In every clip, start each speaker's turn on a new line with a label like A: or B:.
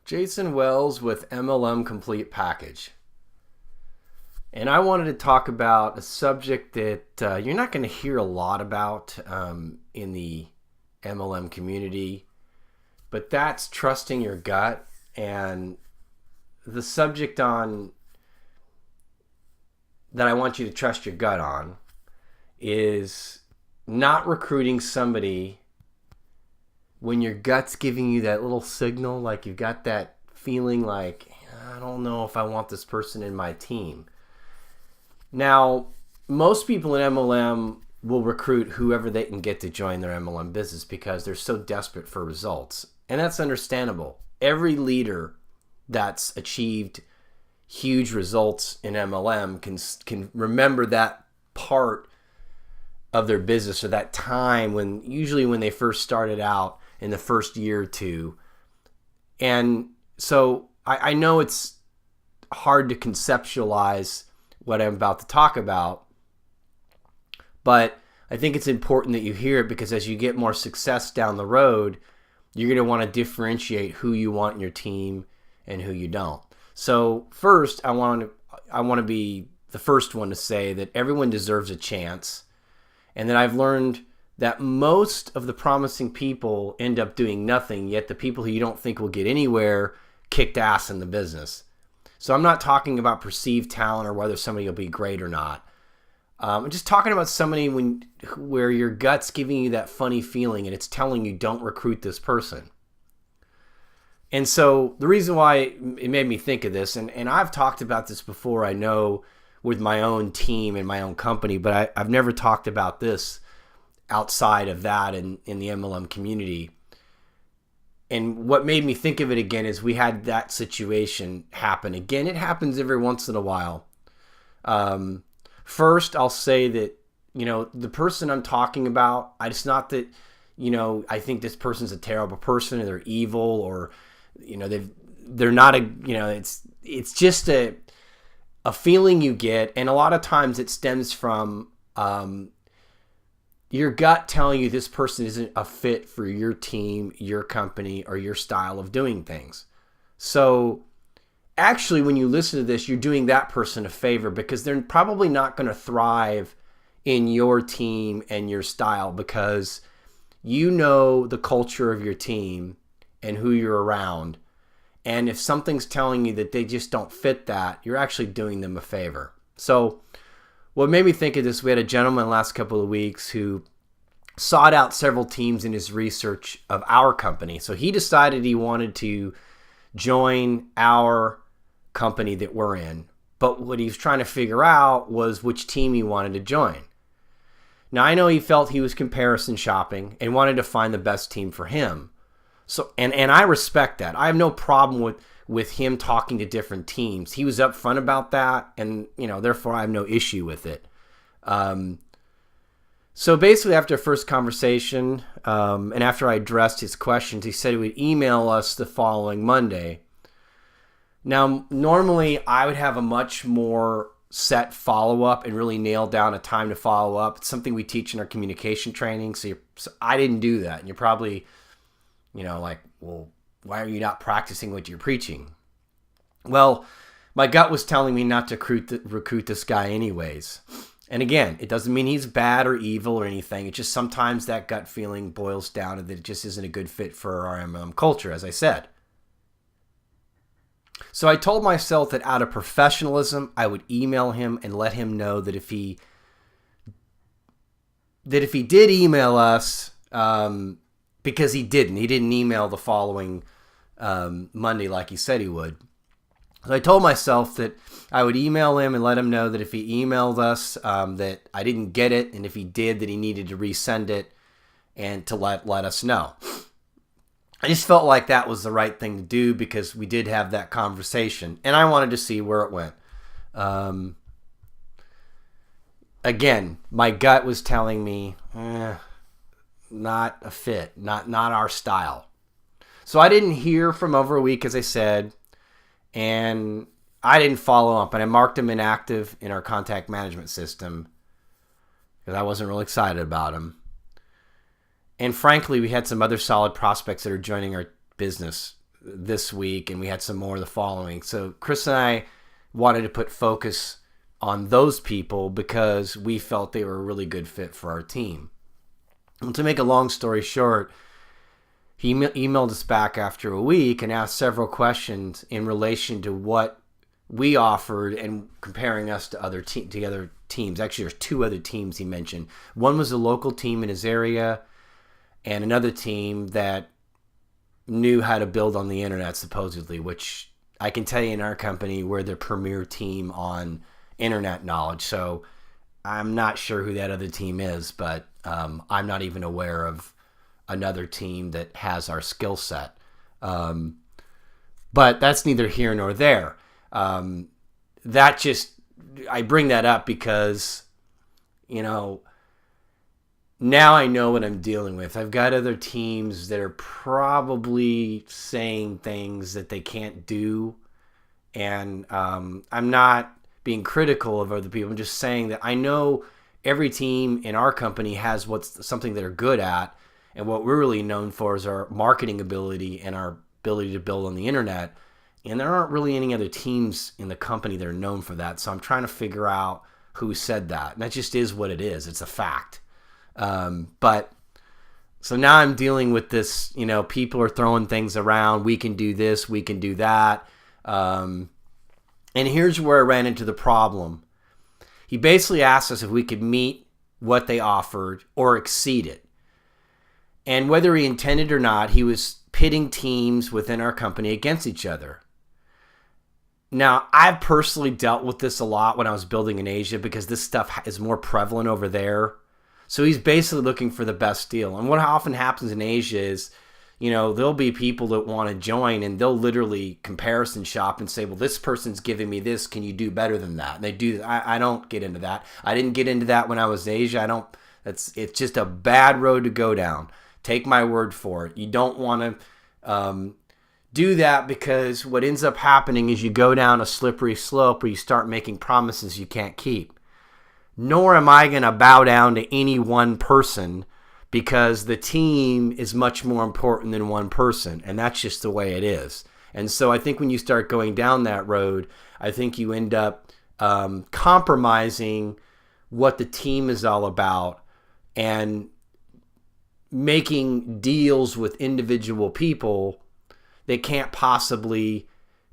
A: Jason Wells with MLM Complete Package. And I wanted to talk about a subject that you're not going to hear a lot about in the MLM community, but that's trusting your gut. And the subject on that I want you to trust your gut on is not recruiting somebody when your gut's giving you that little signal, like you've got that feeling like, I don't know if I want this person in my team. Now, most people in MLM will recruit whoever they can get to join their MLM business because they're so desperate for results. And that's understandable. Every leader that's achieved huge results in MLM can remember that part of their business or that time usually when they first started out in the first year or two. And so I know it's hard to conceptualize what I'm about to talk about, but I think it's important that you hear it because as you get more success down the road, you're going to want to differentiate who you want in your team and who you don't. So first, I want to be the first one to say that everyone deserves a chance, and that I've learned that most of the promising people end up doing nothing, yet the people who you don't think will get anywhere kicked ass in the business. So I'm not talking about perceived talent or whether somebody will be great or not. I'm just talking about somebody where your gut's giving you that funny feeling and it's telling you don't recruit this person. And so the reason why it made me think of this, and I've talked about this before, I know, with my own team and my own company, but I've never talked about this outside of that in the MLM community. And what made me think of it again is we had that situation happen again. It happens every once in a while. First, I'll say that, the person I'm talking about, it's not that, I think this person's a terrible person or they're evil or, they're not it's just a feeling you get. And a lot of times it stems from, your gut telling you this person isn't a fit for your team, your company, or your style of doing things. So actually, when you listen to this, you're doing that person a favor because they're probably not going to thrive in your team and your style because you know the culture of your team and who you're around. And if something's telling you that they just don't fit that, you're actually doing them a favor. So what made me think of this, we had a gentleman the last couple of weeks who sought out several teams in his research of our company. So he decided he wanted to join our company that we're in. But what he was trying to figure out was which team he wanted to join. Now, I know he felt he was comparison shopping and wanted to find the best team for him. So, and I respect that. I have no problem with him talking to different teams. He was upfront about that, and therefore I have no issue with it. So basically, after a first conversation, and after I addressed his questions, he said he would email us the following Monday. Now, normally I would have a much more set follow-up and really nail down a time to follow up. It's something we teach in our communication training. So I didn't do that, and you're probably, like, well, why are you not practicing what you're preaching? Well, my gut was telling me not to recruit this guy anyways. And again, it doesn't mean he's bad or evil or anything. It's just sometimes that gut feeling boils down to that it just isn't a good fit for our MLM culture, as I said. So I told myself that out of professionalism, I would email him and let him know that if he did email us, because he didn't email the following Monday like he said he would. So I told myself that I would email him and let him know that if he emailed us, that I didn't get it, and if he did, that he needed to resend it and to let us know. I just felt like that was the right thing to do because we did have that conversation, and I wanted to see where it went. Again, my gut was telling me, not a fit, not our style. So I didn't hear from over a week, as I said, and I didn't follow up, and I marked him inactive in our contact management system because I wasn't really excited about him. And frankly, we had some other solid prospects that are joining our business this week, and we had some more the following. So Chris and I wanted to put focus on those people because we felt they were a really good fit for our team. And to make a long story short, he emailed us back after a week and asked several questions in relation to what we offered and comparing us to other teams. Actually, there's two other teams he mentioned. One was a local team in his area, and another team that knew how to build on the internet, supposedly, which I can tell you in our company, we're the premier team on internet knowledge. So I'm not sure who that other team is, but I'm not even aware of another team that has our skill set. But that's neither here nor there. I bring that up because, now I know what I'm dealing with. I've got other teams that are probably saying things that they can't do. And I'm not being critical of other people. I'm just saying that I know every team in our company has something they're good at. And what we're really known for is our marketing ability and our ability to build on the internet. And there aren't really any other teams in the company that are known for that. So I'm trying to figure out who said that. And that just is what it is. It's a fact. But so now I'm dealing with this, people are throwing things around. We can do this, we can do that. And here's where I ran into the problem. He basically asked us if we could meet what they offered or exceed it. And whether he intended or not, he was pitting teams within our company against each other. Now, I've personally dealt with this a lot when I was building in Asia because this stuff is more prevalent over there. So he's basically looking for the best deal. And what often happens in Asia is, there'll be people that want to join and they'll literally comparison shop and say, well, this person's giving me this. Can you do better than that? And they do. I don't get into that. I didn't get into that when I was in Asia. It's just a bad road to go down. Take my word for it. You don't want to do that because what ends up happening is you go down a slippery slope where you start making promises you can't keep. Nor am I going to bow down to any one person because the team is much more important than one person. And that's just the way it is. And so I think when you start going down that road, I think you end up compromising what the team is all about and making deals with individual people that can't possibly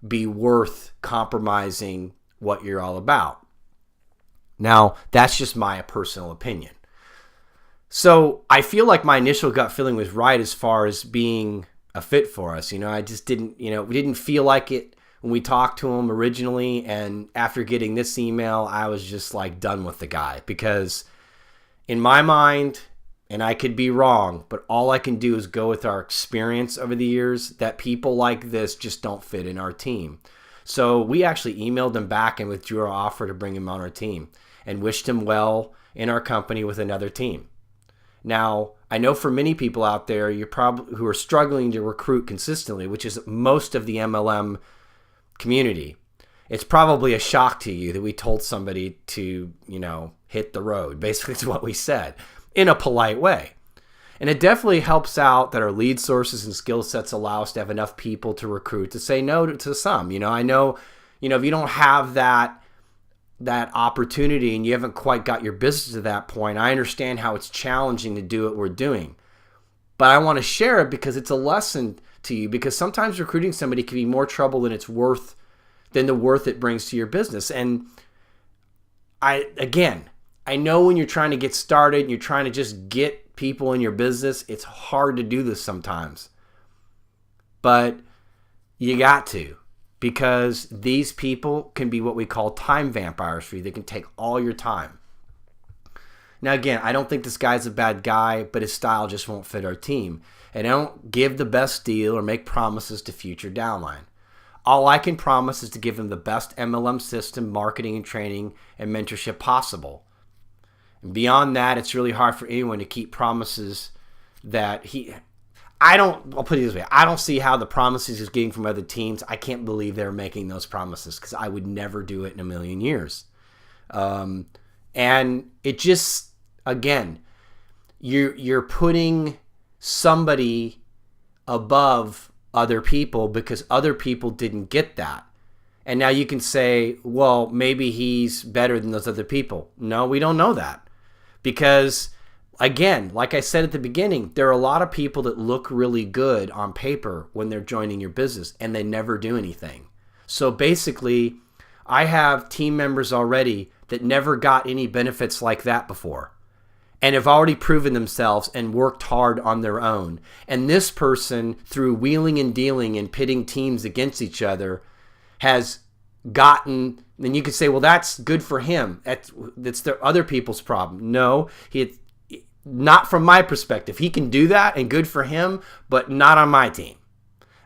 A: be worth compromising what you're all about. Now, that's just my personal opinion. So I feel like my initial gut feeling was right as far as being a fit for us. I just didn't, we didn't feel like it when we talked to him originally. And after getting this email, I was just like done with the guy because in my mind, and I could be wrong, but all I can do is go with our experience over the years that people like this just don't fit in our team. So we actually emailed him back and withdrew our offer to bring him on our team and wished him well in our company with another team. Now, I know for many people out there who are struggling to recruit consistently, which is most of the MLM community, it's probably a shock to you that we told somebody to, hit the road. Basically, it's what we said in a polite way. And it definitely helps out that our lead sources and skill sets allow us to have enough people to recruit to say no to some. I know, if you don't have that opportunity and you haven't quite got your business to that point, I understand how it's challenging to do what we're doing. But I want to share it because it's a lesson to you, because sometimes recruiting somebody can be more trouble than the worth it brings to your business. And I know when you're trying to get started and you're trying to just get people in your business, it's hard to do this sometimes. But you got to, because these people can be what we call time vampires for you. They can take all your time. Now, again, I don't think this guy's a bad guy, but his style just won't fit our team. And I don't give the best deal or make promises to future downline. All I can promise is to give him the best MLM system, marketing and training, and mentorship possible. And beyond that, it's really hard for anyone to keep promises that I'll put it this way. I don't see how the promises he's getting from other teams, I can't believe they're making those promises because I would never do it in a million years. And it just, again, you're putting somebody above other people because other people didn't get that. And now you can say, well, maybe he's better than those other people. No, we don't know that. Because, again, like I said at the beginning, there are a lot of people that look really good on paper when they're joining your business, and they never do anything. So basically, I have team members already that never got any benefits like that before, and have already proven themselves and worked hard on their own. And this person, through wheeling and dealing and pitting teams against each other, has gotten, then you could say, well, that's good for him. That's the other people's problem. No, not from my perspective. He can do that and good for him, but not on my team.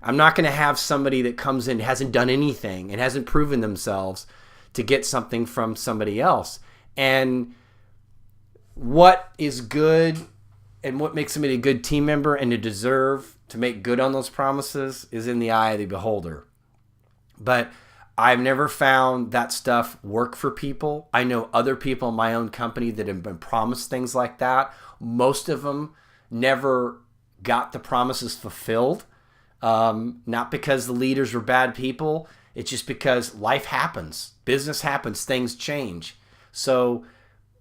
A: I'm not going to have somebody that comes in, hasn't done anything and hasn't proven themselves to get something from somebody else. And what is good and what makes somebody a good team member and to deserve to make good on those promises is in the eye of the beholder. But I've never found that stuff work for people. I know other people in my own company that have been promised things like that. Most of them never got the promises fulfilled. Not because the leaders were bad people. It's just because life happens. Business happens. Things change. So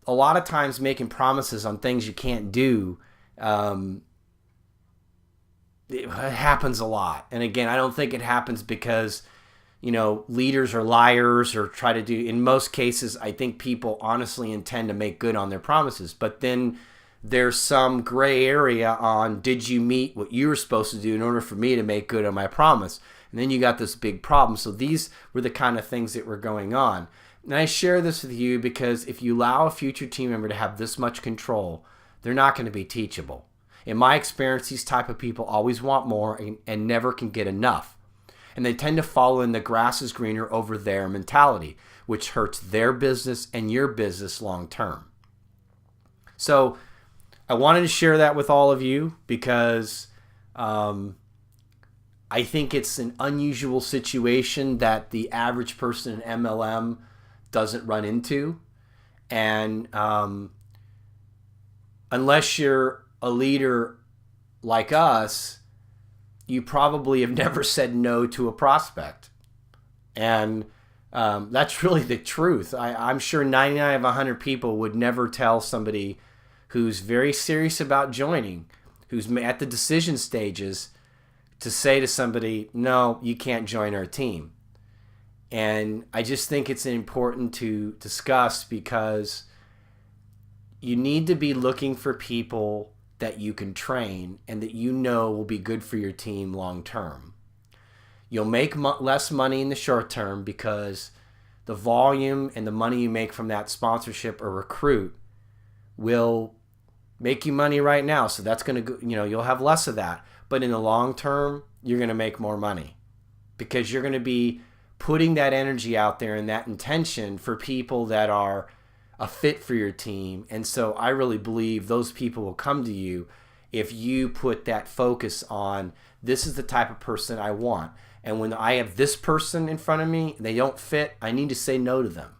A: a lot of times making promises on things you can't do, it happens a lot. And again, I don't think it happens because leaders are liars or try to do. In most cases, I think people honestly intend to make good on their promises. But then there's some gray area on, did you meet what you were supposed to do in order for me to make good on my promise? And then you got this big problem. So these were the kind of things that were going on. And I share this with you because if you allow a future team member to have this much control, they're not going to be teachable. In my experience, these type of people always want more and never can get enough. And they tend to follow in the grass is greener over there mentality, which hurts their business and your business long term. So I wanted to share that with all of you because I think it's an unusual situation that the average person in MLM doesn't run into. And unless you're a leader like us, you probably have never said no to a prospect. And that's really the truth. I'm sure 99 of 100 people would never tell somebody who's very serious about joining, who's at the decision stages, to say to somebody, no, you can't join our team. And I just think it's important to discuss because you need to be looking for people that you can train and that will be good for your team long term. You'll make less money in the short term because the volume and the money you make from that sponsorship or recruit will make you money right now. So that's going to, you'll have less of that. But in the long term, you're going to make more money because you're going to be putting that energy out there and that intention for people that are a fit for your team. And so I really believe those people will come to you if you put that focus on, this is the type of person I want. And when I have this person in front of me, they don't fit, I need to say no to them.